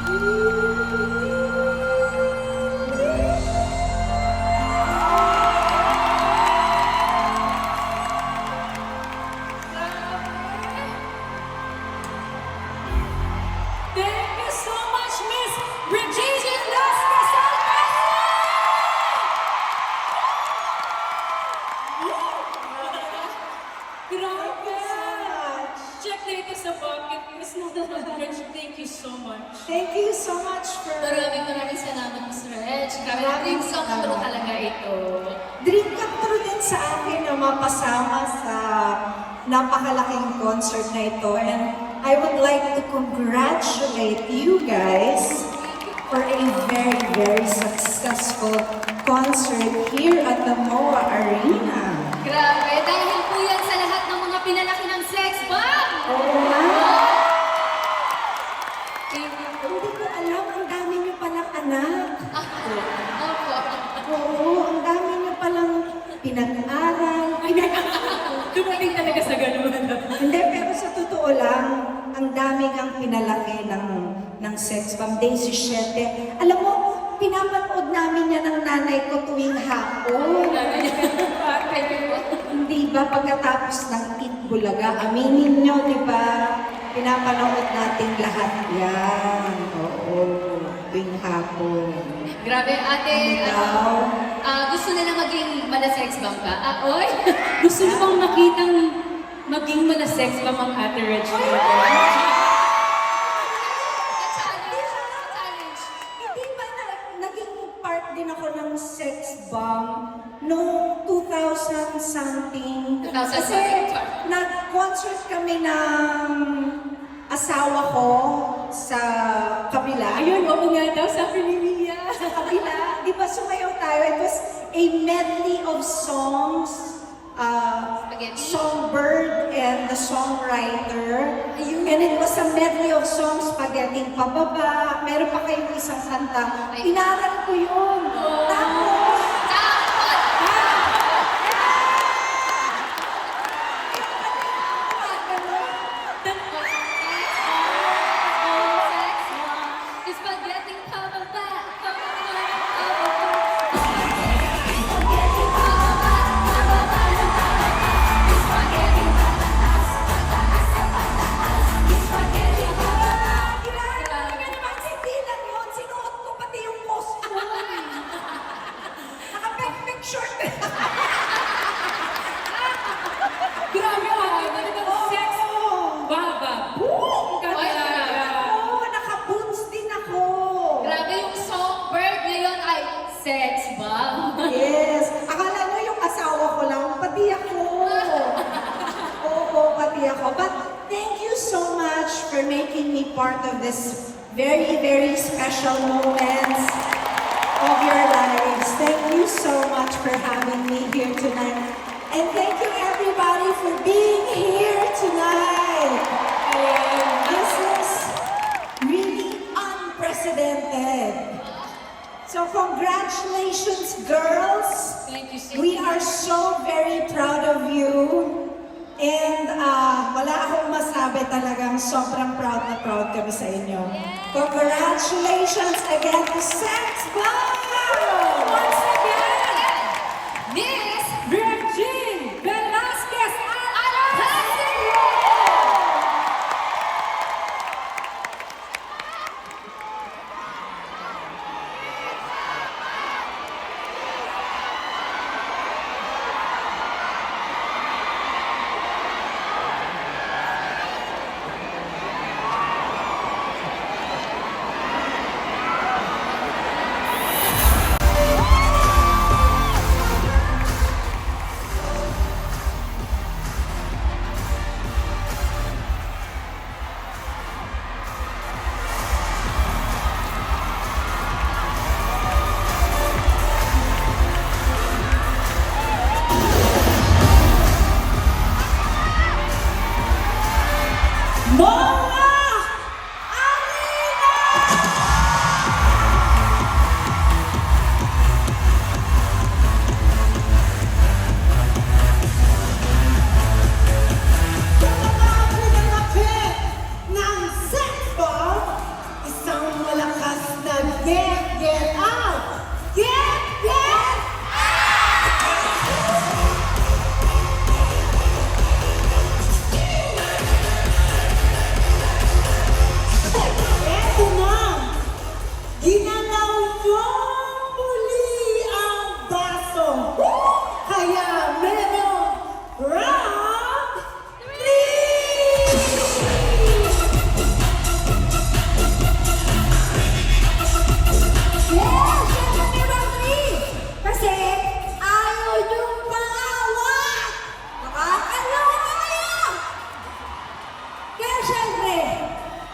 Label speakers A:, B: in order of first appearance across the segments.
A: Thank you so much, Miss Regina Velasquez Alcacel! Grabe! Check na ito sa bucket list na Thank you so much.
B: Thank you so much for...
C: Maraming salamat, Miss Reg. Grabe, dream come true talaga ito.
B: Dream come true din sa akin na mapasama sa napakalaking concert na ito. And I would like to congratulate you guys for a very, very successful concert here at the MOA Arena.
C: Grabe, dahil po yan sa lahat ng mga pinalaki ng sex bomb!
B: Oo nga. Hindi ko alam, ang dami niyo palang anak.
C: Opo.
B: Oo, ang dami niyo palang pinag-aral.
A: Dumating talaga sa ganun.
B: Hindi, pero sa totoo lang, ang dami kang pinalaki ng sex bomb. Day 17. Alam mo, pinapanood namin yan ng nanay ko tuwing hapon.
C: Thank you po.
B: Hindi ba pagkatapos ng Eat Bulaga, aminin nyo, di ba? Pinapanood natin lahat yan. Oo, tuwing hapon.
C: Grabe, ate.
B: Ikaw?
C: Gusto na maging mala-sex bomb ka? Oy!
A: Gusto mo bang makitang maging mala-sex ba ang Ate Regina?
C: Challenge.
B: Hindi ba naging part din ako ng sex bomb noong 2000 something?
C: 2000
B: Kasi
C: something.
B: nag-concert kami ng asawa ko sa kabila.
A: Ayun, oo nga daw, sabi ni Mia.
B: Sa kabila, di ba sumayaw tayo? It was a medley of songs.
C: Spaghetti.
B: Songbird and the songwriter. And it was a medley of songs, Spaghetti Pababa. Meron pa kayong isang kanta. Inaral ko yun. Tapos,
C: Spaghetti pababa.
B: hindi lang yun. Sinuot ko pati yung costume. Naka-perfect short.
A: Grabe talagang sex. Baba. Boom! Ganda.
B: Oo, naka-boots din ako.
C: Grabe yung songbird ngayon ay sex bomb.
B: Yes. Akala nyo yung asawa ko lang, pati ako. Oo, pati ako. But thank you so much for making me part of this very, very special moments of your lives. Thank you so much for having me here tonight. And thank you everybody for being here tonight. This is really unprecedented. So congratulations, girls.
A: Thank you so
B: We are so very proud of you. And wala akong masabi, talagang sobrang proud na proud kami sa inyo. Congratulations again to Sex Bomb!
A: Once again,
C: Miss
A: Regina Velasquez
C: Alcacel!
B: get out! Get Eto na! Ginalaw niyo muli ang baso! Kaya merong round 3! Yes! Syempre may round 3! Kasi ayaw niyong pangawat! Nakakaloka kayo! Kaya syempre,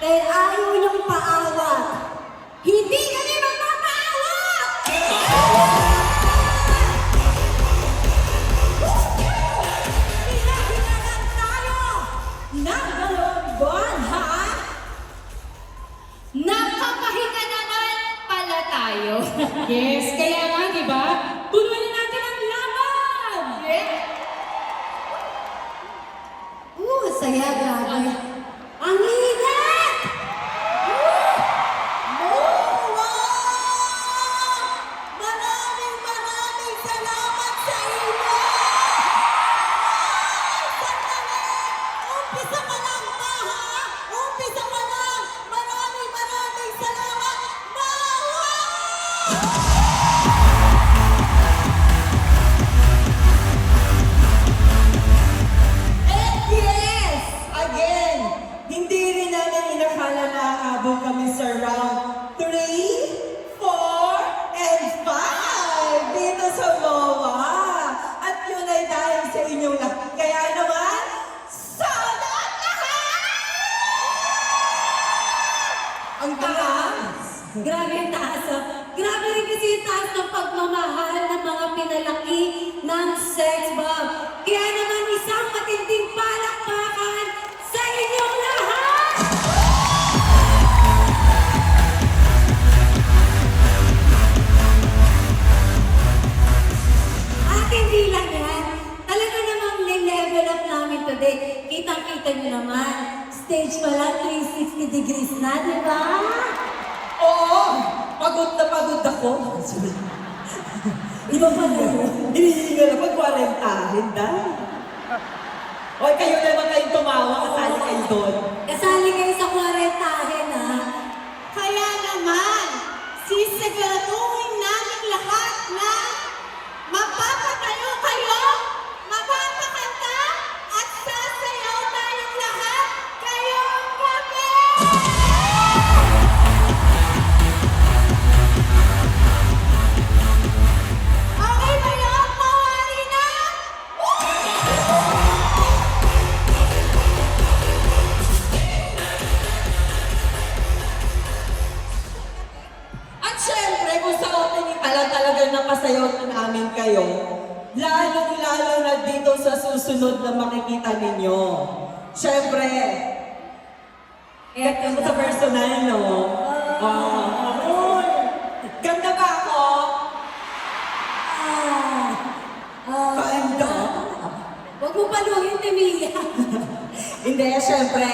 B: dahil ayaw niyong paawat, hindi kami magpapaawat! Hinahingan tayo ng 2 buwan, ha?
C: Nakapahinga naman pala tayo.
A: Yes, kaya nga, di ba? Tuloy na natin ang laban!
B: Saya, grabe. Ang init! Wow! Maraming salamat sa inyo! Sandali! Umpisa pa lang ba, ha? Umpisa pa lang! Maraming salamat! And yes, again, hindi rin namin inakala na aabot kami sa round 3, 4, and 5 dito sa MOA. At yun ay dahil sa inyong lahat. Kaya naman, salat lahat! Ang taas!
D: Grabe yung taas. Grabe rin kasi yung taas ng pagmamahal ng mga pinalaki ng sex bomb. Kaya naman isang matinding palakpakan sa inyong lahat! At hindi lang yan, talaga namang ni-level up namin today. Kitang-kita nyo naman, stage pa lang 360 degrees na, di ba?
B: Oo! Pagod na pagod ako.
D: Iba pa na yun.
B: Hinihinga na pag-quarentahin dahil. Hoy, kayo naman kayong tumawa, kasali kayo doon.
D: Kasali kayo sa kwarentahin, ha?
C: Kaya naman, sisiguraduhin namin lahat na mapapatayo kayo, mapapakanta, at sasayaw tayong lahat ngayong gabi! Okay ba yun, Mawari na?
B: At syempre, kung sa opening pa lang talagang napasayaw na namin kayo, lalong-lalo na dito sa susunod na makikita ninyo. Syempre, eto sa personal, no? Ganda ba ako? Ganda.
D: Huwag mo paluhin, Emilia.
B: Hindi, syempre.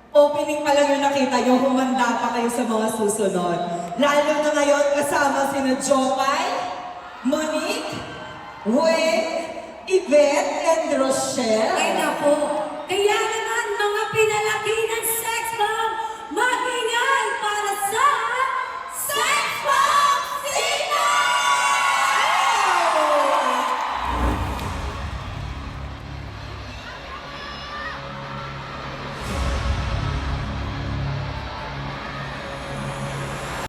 B: Opening pa lang yung nakita nyo, humanda pa kayo sa mga susunod. Lalo na ngayon kasama sina Jopay, Monique, Wayne, Yvette, and Rochelle.
D: Ay, naku. Kaya nga